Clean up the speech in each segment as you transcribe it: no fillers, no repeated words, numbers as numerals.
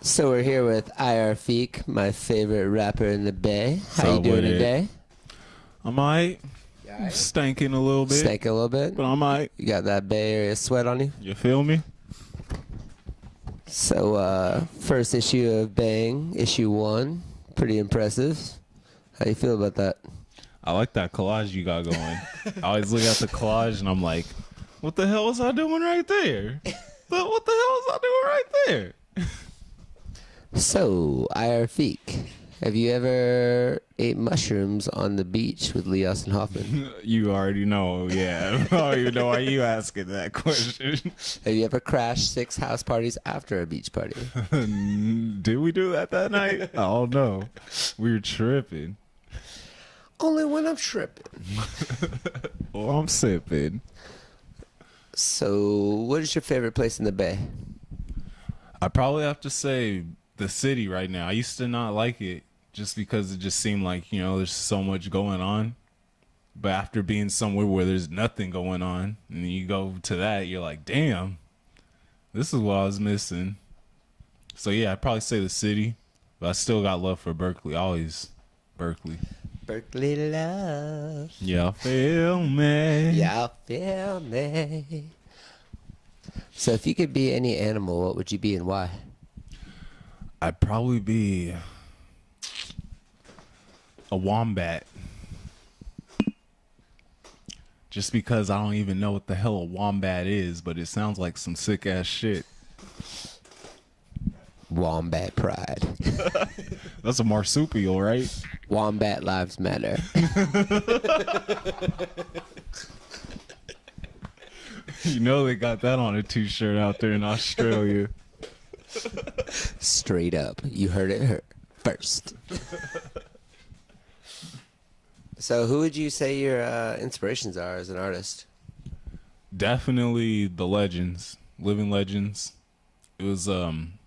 So we're here with IR Fiq, my favorite rapper in the Bay. How you Up doing with it? today? I'm alright. Yeah, Stanking a little bit. Stank a little bit. But I'm alright. You got that Bay Area sweat on you. You feel me? So first issue of Bang, issue 1, pretty impressive. How you feel about that? I like that collage you got going. I always look at the collage and I'm like, what the hell was I doing right there? What the hell was I doing right there? So IR Fiq, have you ever ate mushrooms on the beach with Lee Austin Hoffman? You already know, yeah. I don't even know why you asking that question. Have you ever crashed 6 house parties after a beach party? Did we do that night? I don't know. We were tripping. Only when I'm tripping. Or I'm sipping. So what is your favorite place in the Bay? I probably have to say the city right now. I used to not like it just because it just seemed like, you know, there's so much going on. But after being somewhere where there's nothing going on and you go to that, you're like, damn, this is what I was missing. So yeah, I'd probably say the city, but I still got love for Berkeley. Always Berkeley. Berkeley love. Yeah, feel me. Yeah, feel me. So if you could be any animal, what would you be and why? I'd probably be a wombat. Just because I don't even know what the hell a wombat is, but it sounds like some sick ass shit. Wombat pride. That's a marsupial, right? Wombat lives matter. You know they got that on a t-shirt out there in Australia. Straight up. You heard it here first. So who would you say your inspirations are as an artist? Definitely the legends, living legends. It was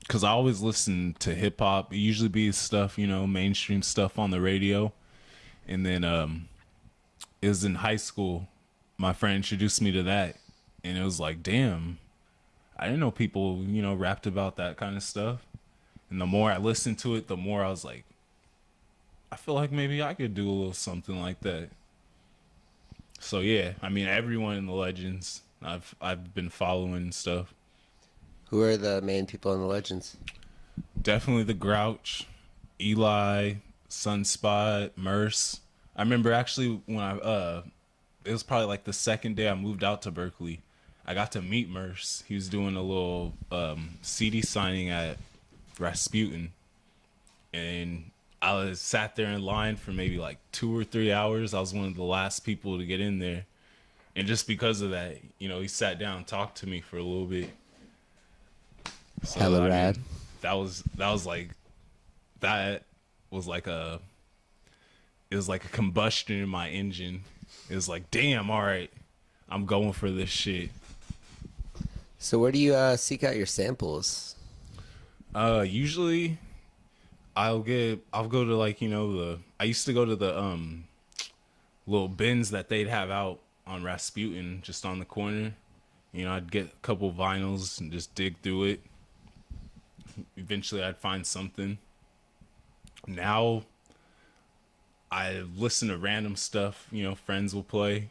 because I always listen to hip hop. It usually be stuff, you know, mainstream stuff on the radio. And then it was in high school. My friend introduced me to that, and it was like, damn, I didn't know people, you know, rapped about that kind of stuff. And the more I listened to it, the more I was like, I feel like maybe I could do a little something like that. So yeah, I mean, everyone in the legends I've been following and stuff. Who are the main people in the legends? Definitely the Grouch, Eli, Sunspot, Merce. I remember actually when it was probably like the second day I moved out to Berkeley, I got to meet Merce. He was doing a little CD signing at Rasputin, and I was sat there in line for maybe like 2 or 3 hours. I was one of the last people to get in there, and just because of that, you know, he sat down and talked to me for a little bit. So, Hella rad. That was like it was like a combustion in my engine. It was like, damn, all right, I'm going for this shit. So where do you seek out your samples? Usually I'll go to, like, you know, I used to go to the little bins that they'd have out on Rasputin, just on the corner. You know, I'd get a couple vinyls and just dig through it. Eventually I'd find something. Now I listen to random stuff, you know, friends will play,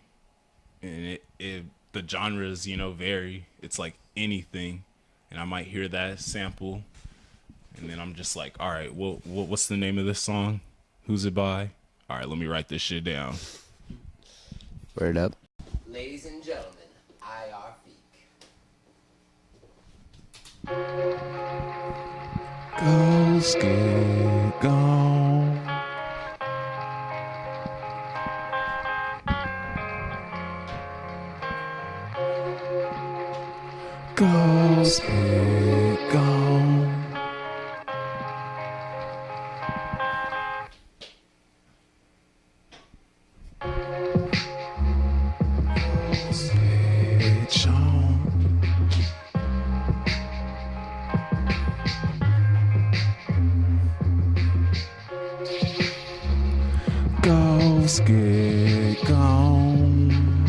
and the genres, you know, vary. It's like anything, and I might hear that sample, and then I'm just like, all right, what's the name of this song? Who's it by? All right, let me write this shit down. Word up. Ladies and gentlemen, IR Fiq. Ghost get gone. Ghost get gone. Switch on. Ghost get gone.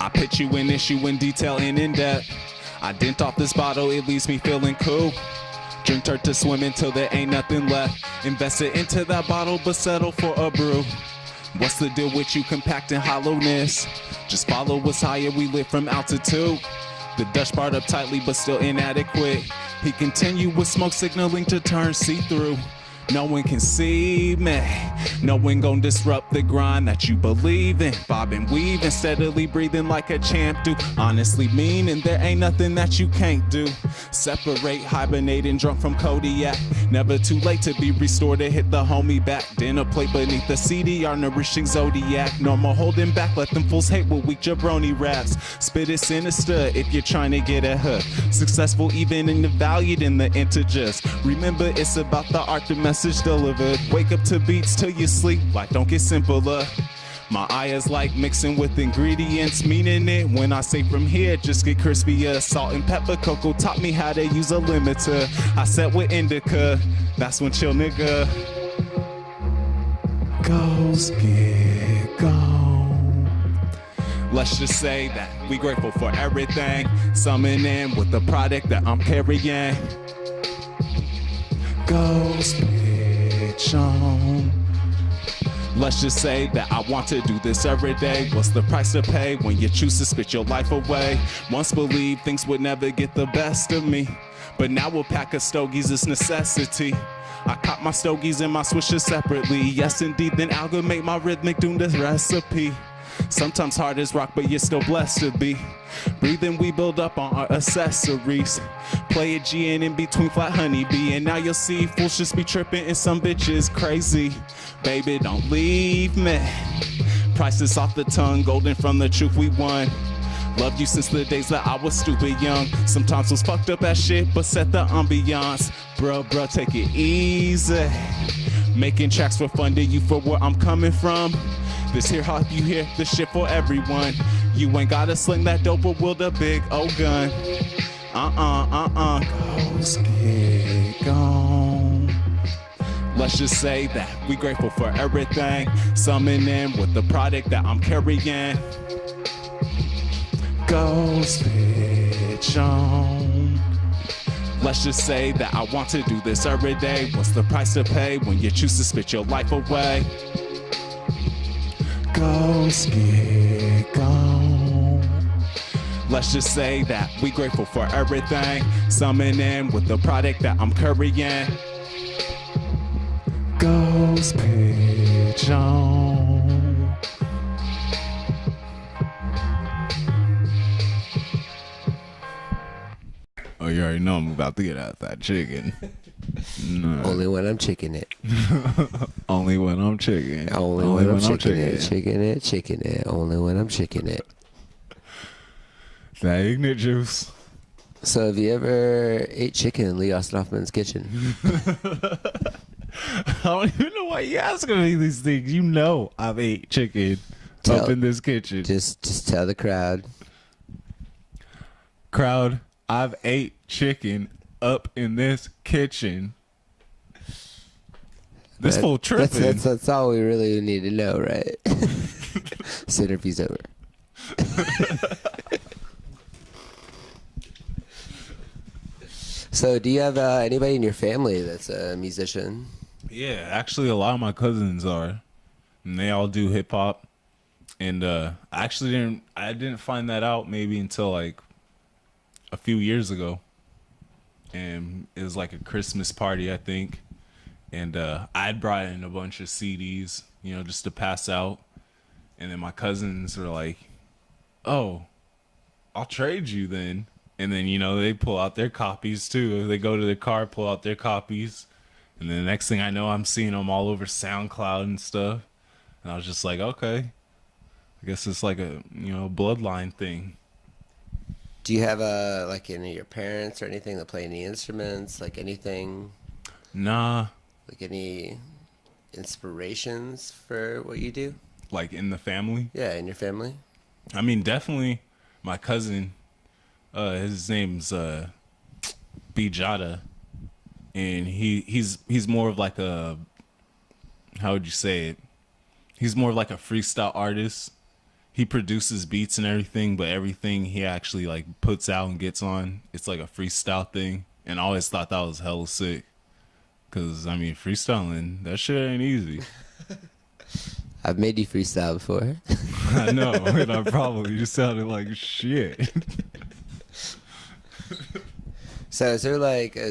I hit you an issue in detail and in depth. I dent off this bottle, it leaves me feeling cool. Drink her to swim until there ain't nothing left. Invest it into that bottle, but settle for a brew. What's the deal with you compacting hollowness? Just follow what's higher, we live from altitude. The Dutch barred up tightly, but still inadequate. He continued with smoke signaling to turn see-through. No one can see me. No one gon' disrupt the grind that you believe in. Bob and weave and steadily breathing like a champ do. Honestly mean, and there ain't nothing that you can't do. Separate, hibernating, drunk from Kodiak. Never too late to be restored to hit the homie back. Dinner plate beneath the CDR, nourishing Zodiac. Normal holding back, let them fools hate with weak jabroni raps. Spit is sinister if you're trying to get a hook. Successful even in the valued in the integers. Remember, it's about the art to message delivered. Wake up to beats till you sleep, like don't get simpler. My eye is like mixing with ingredients, meaning it when I say from here, just get crispier. Salt and pepper, cocoa taught me how to use a limiter. I set with indica, that's when chill nigga goes get gone. Let's just say that we grateful for everything. Summon in with the product that I'm carrying. Goes bitch on. Let's just say that I want to do this every day. What's the price to pay when you choose to spit your life away? Once believed things would never get the best of me, but now a pack of stogies is necessity. I cop my stogies and my swishers separately. Yes indeed, then amalgamate my rhythmic doom this recipe. Sometimes hard as rock, but you're still blessed to be. Breathing, we build up on our accessories. Play a G in between flat honeybee, and now you'll see fools just be tripping and some bitches crazy. Baby, don't leave me. Prices off the tongue, golden from the truth we won. Loved you since the days that I was stupid young. Sometimes was fucked up as shit, but set the ambiance. Bruh, take it easy. Making tracks for fun, to you for where I'm coming from. This here hop, you hear this shit for everyone. You ain't gotta sling that dope or wield a big old gun. Goes get gone. Let's just say that we grateful for everything. Summon in with the product that I'm carrying. Goes bitch on. Let's just say that I want to do this every day. What's the price to pay when you choose to spit your life away? Goes get gone. Let's just say that we grateful for everything. Summon in with the product that I'm carrying. Goes pitch on. Oh, you already know I'm about to get out that chicken. No. Only when I'm chicken it. Only when I'm chicken. Only when I'm chicken it. Chicken it. Only when I'm chicken it. That ignorant juice. So have you ever ate chicken in Lee Austin Hoffman's kitchen? I don't even know why you asking me these things. You know I've ate chicken up in this kitchen. Just tell the crowd. Crowd, I've ate chicken up in this kitchen. This fool tripping. That's all we really need to know, right? This interview's over. So do you have anybody in your family that's a musician? Yeah, actually a lot of my cousins are. And they all do hip hop. And I didn't find that out maybe until like a few years ago. And it was like a Christmas party, I think. And I'd brought in a bunch of CDs, you know, just to pass out. And then my cousins were like, "Oh, I'll trade you then." And then, you know, they pull out their copies too. They go to their car, pull out their copies. And then the next thing I know, I'm seeing them all over SoundCloud and stuff. And I was just like, okay, I guess it's like a, you know, bloodline thing. Do you have like any of your parents or anything that play any instruments, like anything? Nah. Like any inspirations for what you do? Like in the family? Yeah, in your family. I mean, definitely my cousin, his name's Bijada, and he's more of like how would you say it? He's more of like a freestyle artist. he produces beats and everything, but everything he actually like puts out and gets on, it's like a freestyle thing. And I always thought that was hella sick. Cause I mean, freestyling, that shit ain't easy. I've made you freestyle before. I know, and I probably just sounded like shit. So is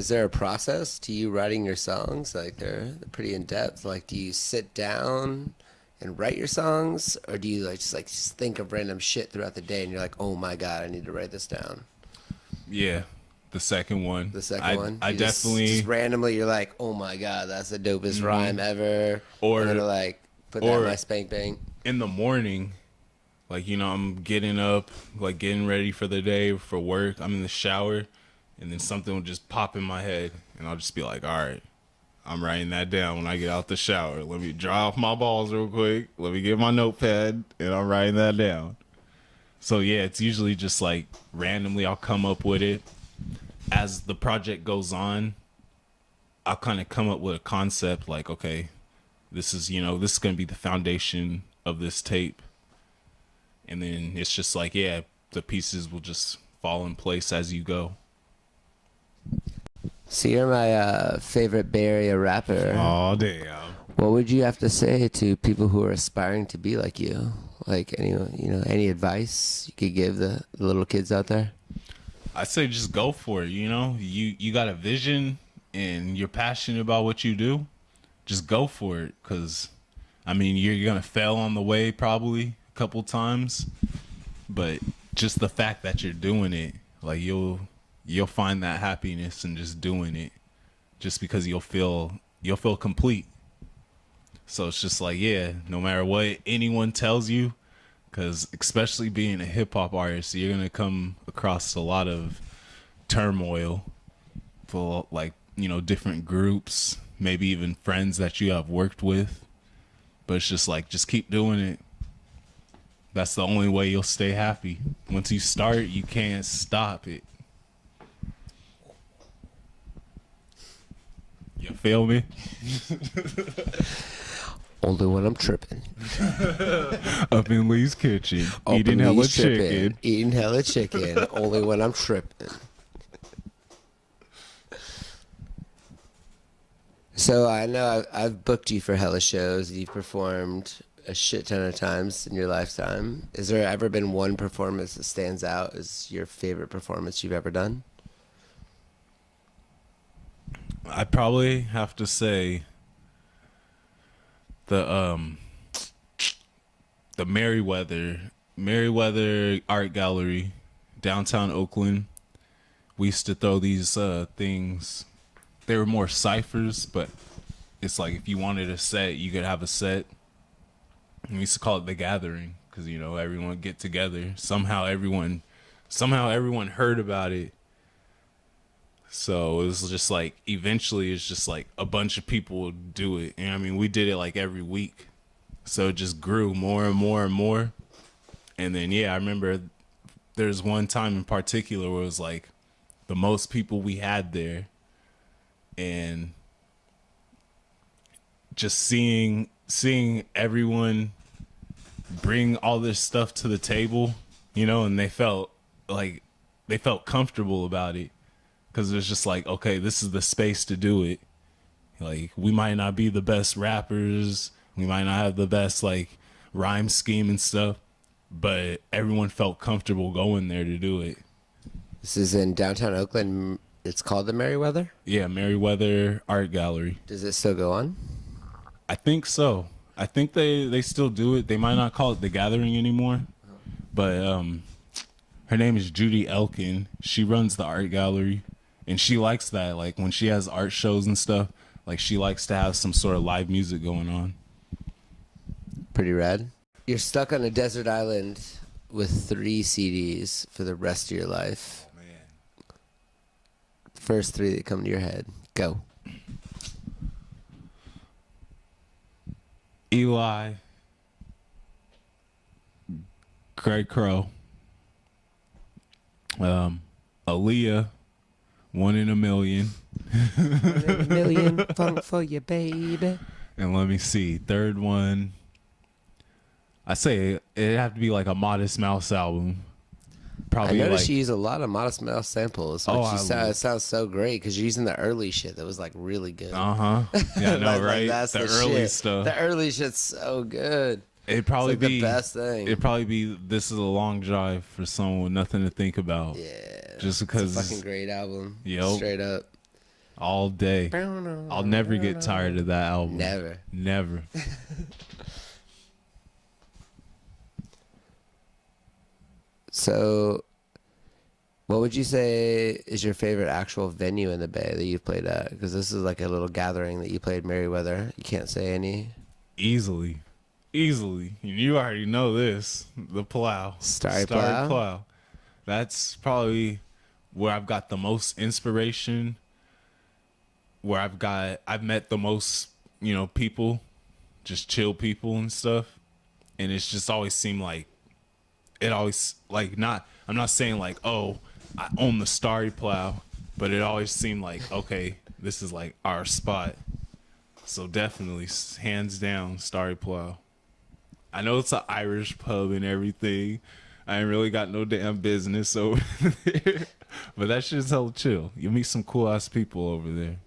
there a process to you writing your songs? Like they're pretty in depth. Like do you sit down and write your songs, or do you just think of random shit throughout the day and you're like, oh my god, I need to write this down? Yeah, the second one. The second one. I You definitely just randomly you're like, oh my god, that's the dopest rhyme ever. Or- I'm gonna like put that or- in my spank bank. in the morning. Like, you know, I'm getting up, like getting ready for the day for work. I'm in the shower, and then something will just pop in my head, and I'll just be like, all right, I'm writing that down when I get out the shower. Let me dry off my balls real quick. Let me get my notepad, and I'm writing that down. So, yeah, it's usually just like randomly I'll come up with it. As the project goes on, I'll kind of come up with a concept like, okay, this is going to be the foundation of this tape. And then it's just like, yeah, the pieces will just fall in place as you go. So you're my favorite Bay Area rapper. Oh, damn. What would you have to say to people who are aspiring to be like you? Like any advice you could give the little kids out there? I say just go for it. You got a vision and you're passionate about what you do. Just go for it. Cause I mean, you're going to fail on the way probably a couple times, but just the fact that you're doing it, like you'll find that happiness in just doing it, just because you'll feel complete. So it's just like, yeah, no matter what anyone tells you, because especially being a hip hop artist, you're gonna come across a lot of turmoil for different groups, maybe even friends that you have worked with. But it's just like, just keep doing it. That's the only way you'll stay happy. Once you start, you can't stop it. You feel me? Only when I'm tripping. Up in Lee's kitchen, Up eating in hella Lee's tripping, chicken. Eating hella chicken. Only when I'm tripping. So I know I've booked you for hella shows. You've performed a shit ton of times in your lifetime. Has there ever been one performance that stands out as your favorite performance you've ever done? I'd probably have to say the Merriweather Art Gallery, downtown Oakland. We used to throw these things. They were more ciphers, but it's like if you wanted a set, you could have a set. And we used to call it The Gathering because, everyone would get together. Somehow everyone heard about it. So it was just like, eventually it's just like a bunch of people would do it. And I mean, we did it like every week. So it just grew more and more and more. And then, yeah, I remember there's one time in particular where it was like the most people we had there. And just seeing everyone bring all this stuff to the table, and they felt comfortable about it. Because it was just like, okay, this is the space to do it. Like, we might not be the best rappers. We might not have the best, rhyme scheme and stuff. But everyone felt comfortable going there to do it. This is in downtown Oakland. It's called the Merriweather? Yeah, Merriweather Art Gallery. Does it still go on? I think so. I think they still do it. They might not call it The Gathering anymore. But her name is Judy Elkin. She runs the art gallery. And she likes that, like, when she has art shows and stuff, like, she likes to have some sort of live music going on. Pretty rad. You're stuck on a desert island with 3 CDs for the rest of your life. Man. First 3 that come to your head. Go. Eli. Craig Crow. Aaliyah. 1 in a Million. 1 in a million, funk for you, baby. And let me see. Third one. I say it'd have to be like a Modest Mouse album. I Probably noticed like, you use a lot of Modest Mouse samples, which oh, it sounds so great because you're using the early shit that was like really good. yeah, I know, Like, right? that's the the early shit. stuff. The early shit's so good. It'd It's probably like be the best thing. It'd probably be This Is a Long Drive for someone with nothing to think about. Yeah, Just it's because a fucking great album. Yep. Straight up. all day. I'll never get tired of that album. Never. So, what would you say is your favorite actual venue in the Bay that you've played at? Because this is like a little gathering that you played Merriweather. You can't say any. Easily. You already know this. The Plow. Starry Plow? That's probably where I've got the most inspiration. Where I've met the most, people, just chill people and stuff. And it's just always seemed like I'm not saying like, oh, I own the Starry Plow, but it always seemed like, okay, this is like our spot. So definitely, hands down, Starry Plow. I know it's an Irish pub and everything. I ain't really got no damn business over there, but that shit's hella chill. You'll meet some cool ass people over there.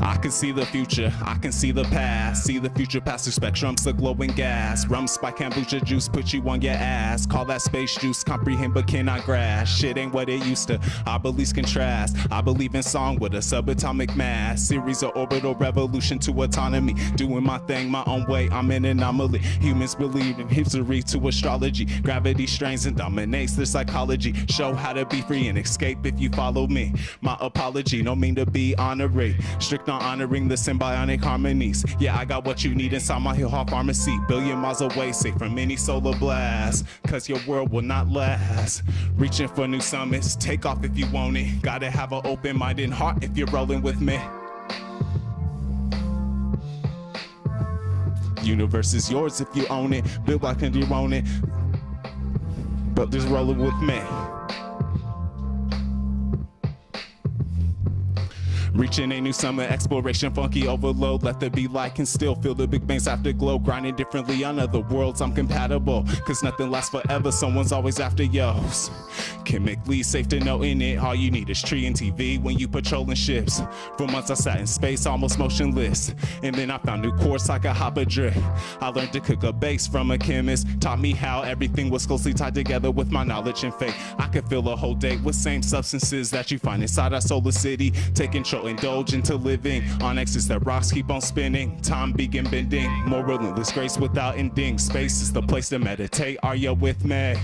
I can see the future, I can see the past. See the future past the spectrums, the glowing gas. Rum, spike, kombucha juice, put you on your ass. Call that space juice, comprehend but cannot grasp. Shit ain't what it used to, our beliefs contrast. I believe in song with a subatomic mass. Series of orbital revolution to autonomy. Doing my thing my own way, I'm an anomaly. Humans believe in history to astrology. Gravity strains and dominates their psychology. Show how to be free and escape if you follow me. My apology, no mean to be honorary. Strict on honoring the symbiotic harmonies. Yeah, I got what you need inside my Hill Hall pharmacy. Billion miles away, safe from any solar blast. Cause your world will not last. Reaching for new summits, take off if you want it. Gotta have an open mind and heart if you're rolling with me. Universe is yours if you own it. Build like and you own it. But just rolling with me. Reaching a new summer exploration, funky overload. Let there be light, can still feel the big bangs afterglow. Grinding differently on other worlds, I'm compatible. Cause nothing lasts forever, someone's always after yours. Chemically safe to know in it. All you need is tree and TV when you patrolling ships. For months I sat in space, almost motionless. And then I found new course like a hopper drip. I learned to cook a base from a chemist. Taught me how everything was closely tied together with my knowledge and faith. I could fill a whole day with same substances that you find inside our solar city. Take control, indulge into living on axis that rocks keep on spinning. Time begin bending, more relentless grace without ending. Space is the place to meditate, are you with me?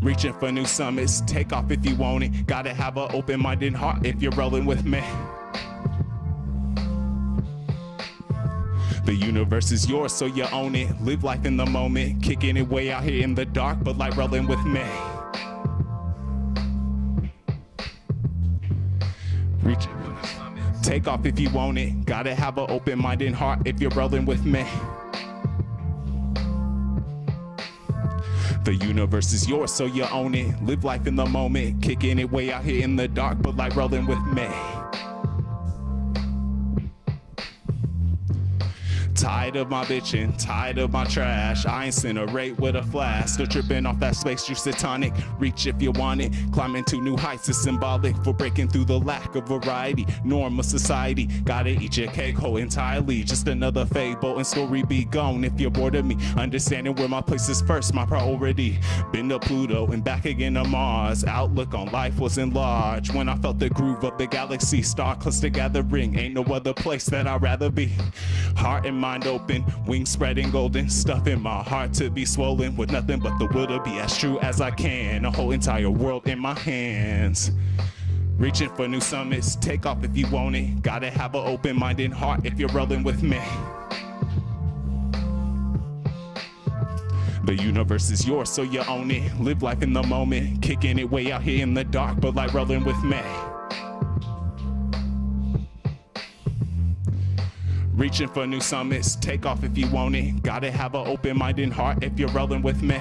Reaching for new summits, take off if you want it. Gotta have an open-minded heart if you're rolling with me. The universe is yours, so you own it. Live life in the moment, kicking it way out here in the dark, but like rolling with me. Reach, take off if you want it. Gotta have an open-minded heart if you're rolling with me. The universe is yours, so you own it. Live life in the moment, kicking it way out here in the dark, but like rolling with me. Tired of my bitchin', tired of my trash. I incinerate with a flash. Still tripping off that space juice tonic. Reach if you want it. Climbing to new heights is symbolic for breaking through the lack of variety. Norm of society. Gotta eat your cake whole entirely. Just another fable and story be gone if you're bored of me. Understanding where my place is first, my priority. Been to Pluto and back again to Mars. Outlook on life was enlarged when I felt the groove of the galaxy. Star cluster gathering. Ain't no other place that I'd rather be. Heart and mind open, wings spreading golden, stuff in my heart to be swollen with nothing but the will to be as true as I can. A whole entire world in my hands. Reaching for new summits, take off if you want it. Gotta have an open-minded heart if you're rolling with me. The universe is yours, so you own it. Live life in the moment, kicking it way out here in the dark, but like rolling with me. Reaching for new summits, take off if you want it. Gotta have an open-minded heart if you're rolling with me.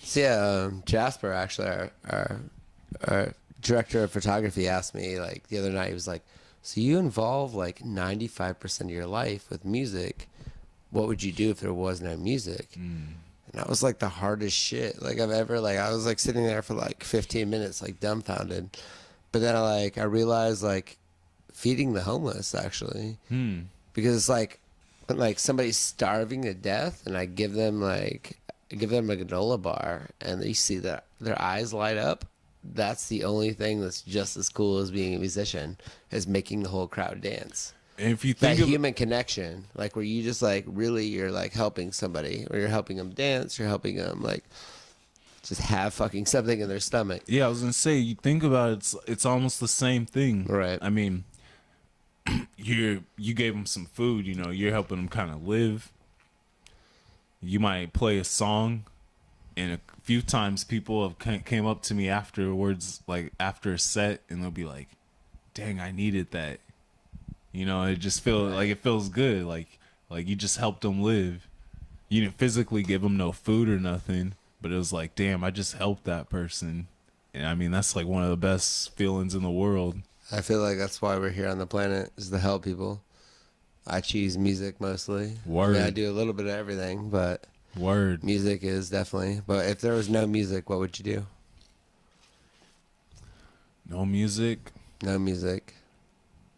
So yeah, Jasper, actually, our director of photography, asked me like the other night. He was like, So you involve like 95% of your life with music. What would you do if there was no music? And that was like the hardest shit like I've ever, like I was like sitting there for like 15 minutes like dumbfounded. But then I realized like feeding the homeless actually. Because it's like when like somebody's starving to death and I give them a granola bar and you see that their eyes light up. That's the only thing that's just as cool as being a musician, is making the whole crowd dance. And if you That think of human connection, like where you just like really you're like helping somebody, or you're helping them dance, you're helping them like just have fucking something in their stomach. yeah, I was gonna say, you think about it, it's almost the same thing, Right. I mean, you gave them some food, you know, you're helping them kind of live. You might play a song, and a few times people have came up to me afterwards, like after a set, and they'll be like, "Dang, I needed that." You know, it just feels like it feels good, like you just helped them live. You didn't physically give them no food or nothing, but it was like, damn, I just helped that person. And I mean, that's like one of the best feelings in the world. I feel like that's why we're here on the planet, is to help people. I choose music mostly. Word. I mean, I do a little bit of everything, but Word. music is definitely. But if there was no music, what would you do? No music. No music.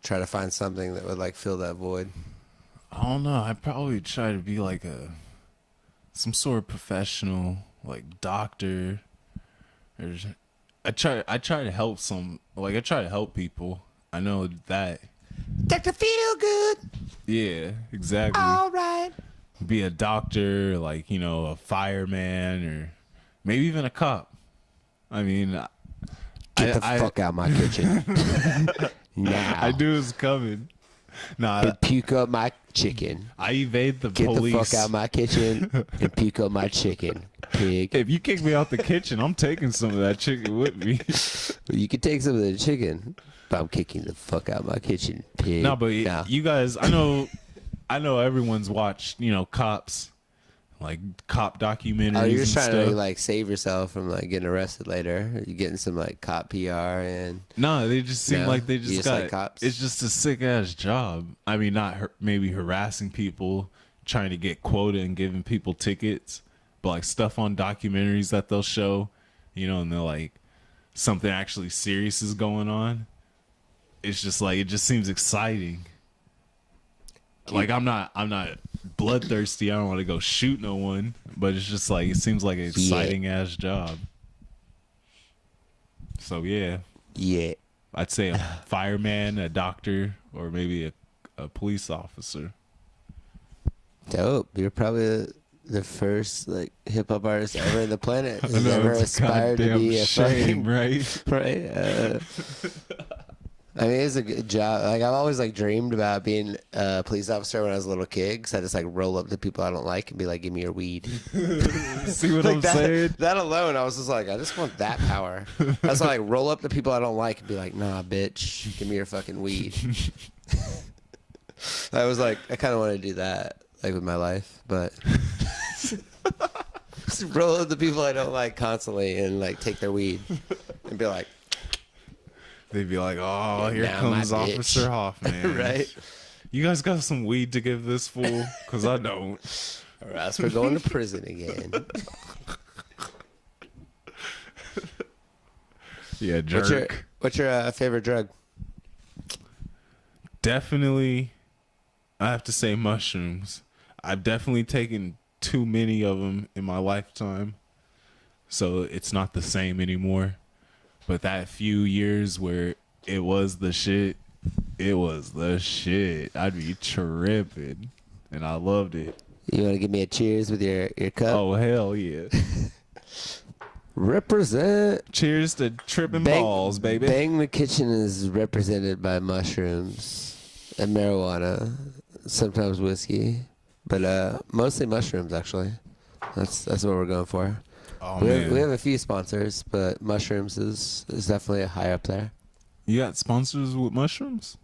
Try to find something that would like fill that void. I don't know. I'd probably try to be like some sort of professional, like doctor. Or I try to help I try to help people. I know that. Dr. Feel Good. Yeah, exactly. All right. Be a doctor, like, you know, a fireman, or maybe even a cop. I mean, Get the fuck out of my kitchen. Now. I knew it was coming. Nah, And puke up my chicken. I evade the Get police. the fuck out of my kitchen and puke up my chicken, pig. If you kick me out the kitchen, I'm taking some of that chicken with me. You can take some of the chicken, but I'm kicking the fuck out of my kitchen, pig. No, but Nah. you guys, I know everyone's watched, you know, cops, like cop documentaries. Oh, you're and just trying stuff. to like save yourself from like getting arrested later. You're getting some like cop PR and No, they just seem No? like they You just just got. like cops? It's just a sick ass job. I mean, not maybe harassing people, trying to get quota and giving people tickets, but like stuff on documentaries that they'll show, you know, and they're like something actually serious is going on. It's just like, it just seems exciting. Like I'm not bloodthirsty. I don't want to go shoot no one, but it's just like, it seems like an exciting ass job. So yeah, yeah. I'd say a fireman, a doctor, or maybe a police officer. Dope. You're probably the first like hip hop artist ever in the planet I who's know, ever it's a aspired to goddamn be a shame, fucking right? right. I mean, it's a good job. Like I've always like dreamed about being a police officer when I was a little kid. Cause I just like roll up to people I don't like and be like, "Give me your weed." See what Like I'm that, saying? that alone, I was just like, I just want that power. I was like, roll up to people I don't like and be like, "Nah, bitch, give me your fucking weed." I was like, I kind of want to do that, like with my life, but just roll up to people I don't like constantly and like take their weed and be like, They'd be like, "Oh, here now my comes bitch." Officer Hoffman." right? You guys got some weed to give this fool? Because I don't. Or else we're going to prison again. Yeah, jerk. What's your favorite drug? Definitely, I have to say mushrooms. I've definitely taken too many of them in my lifetime, so it's not the same anymore. But that few years where it was the shit, it was the shit. I'd be tripping, and I loved it. You want to give me a cheers with your cup? Oh, hell yeah. Represent. Cheers to tripping balls, baby. Bang the Kitchen is represented by mushrooms and marijuana, sometimes whiskey, but mostly mushrooms actually. That's what we're going for. Oh, we man. have a few sponsors, but mushrooms is definitely high up there. You got sponsors with mushrooms?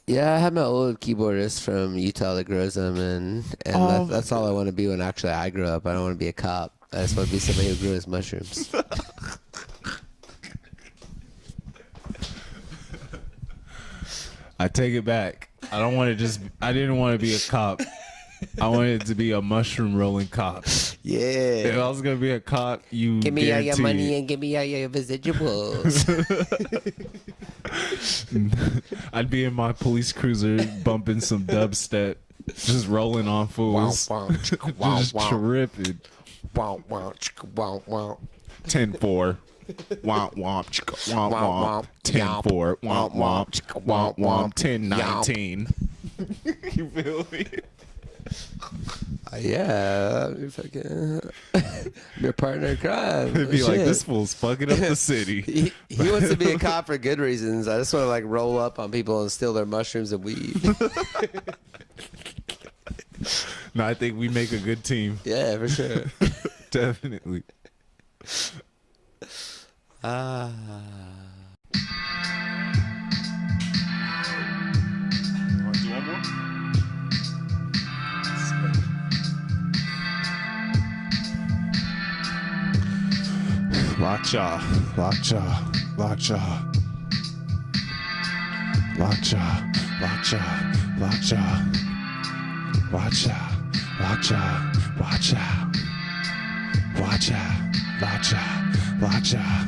Yeah, I have my old keyboardist from Utah that grows them, and that's all I want to be when actually I grow up. I don't want to be a cop. I just want to be somebody who grows mushrooms. I take it back. I don't want to just. I didn't want to be a cop. I wanted to be a mushroom rolling cop. Yeah. If I was gonna be a cop, you Give me all your money guaranteed. and give me all your residuals. I'd be in my police cruiser bumping some dubstep, just rolling on fools, Wow, wow, just wow. tripping. Wow, wow, wow, wow. 10-4. Womp womp chicka womp womp. 10-4. Womp womp chicka womp womp. 10-19. You feel me? Yeah, you're fucking your partner in crime. It'd be like, Shit. this fool's fucking up the city. He wants to be a cop for good reasons. I just want to like roll up on people and steal their mushrooms and weed. No, I think we make a good team. Yeah, for sure. Definitely. Ah. Want to do one more? Lockjaw, lockjaw, lockjaw, lockjaw, lockjaw, lockjaw, lockjaw, lockjaw, lockjaw, lockjaw, lockjaw, lockjaw.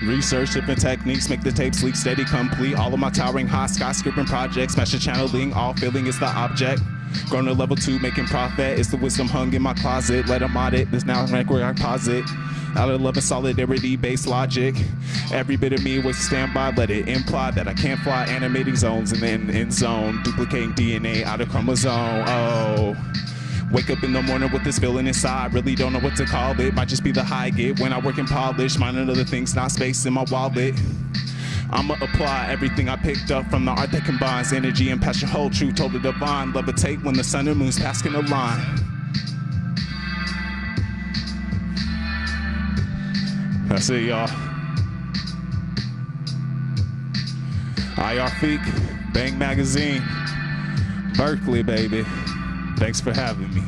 Research different techniques, make the tapes leak steady complete. All of my towering high skyscraping projects, master channeling, all feeling is the object. Grown to level 2, making profit. It's the wisdom hung in my closet. Let them audit. There's now rank where I posit. Out of love and solidarity, based logic. Every bit of me was to stand by. Let it imply that I can't fly. Animating zones and then in zone. Duplicating DNA out of chromosome. Oh. Wake up in the morning with this feeling inside. Really don't know what to call it. Might just be the high get when I work in polish. Minding other things, not space in my wallet. I'ma apply everything I picked up from the art that combines energy and passion, hold true, total divine. Levitate when the sun and moon's passing a line. That's it, y'all. IR Fiq, Bang Magazine, Berkeley, baby. Thanks for having me.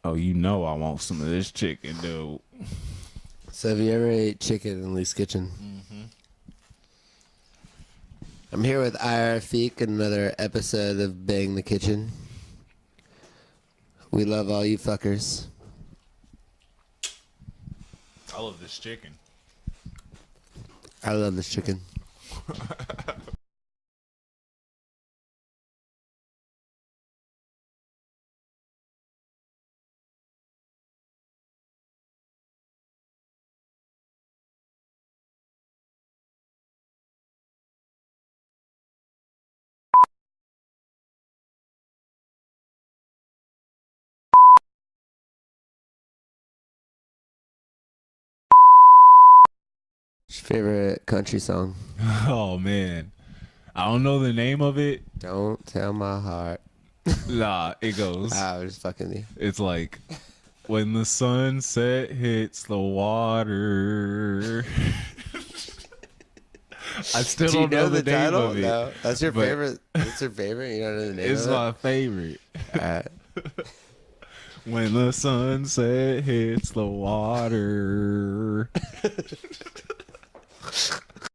Oh, you know I want some of this chicken, dude. So have you ever ate chicken in Lee's Kitchen? Mm-hmm. I'm here with IR Fiq, another episode of Bang the Kitchen. We love all you fuckers. I love this chicken. I love this chicken. What's your favorite country song? Oh, man. I don't know the name of it. Don't tell my heart. Nah, it goes. I was just fucking you. It's like, when the sunset hits the water. I still Do you don't know the name title? of it. No. That's your but favorite. That's your favorite. You don't know the name It's of my favorite. it? Alright. When the sunset hits the water.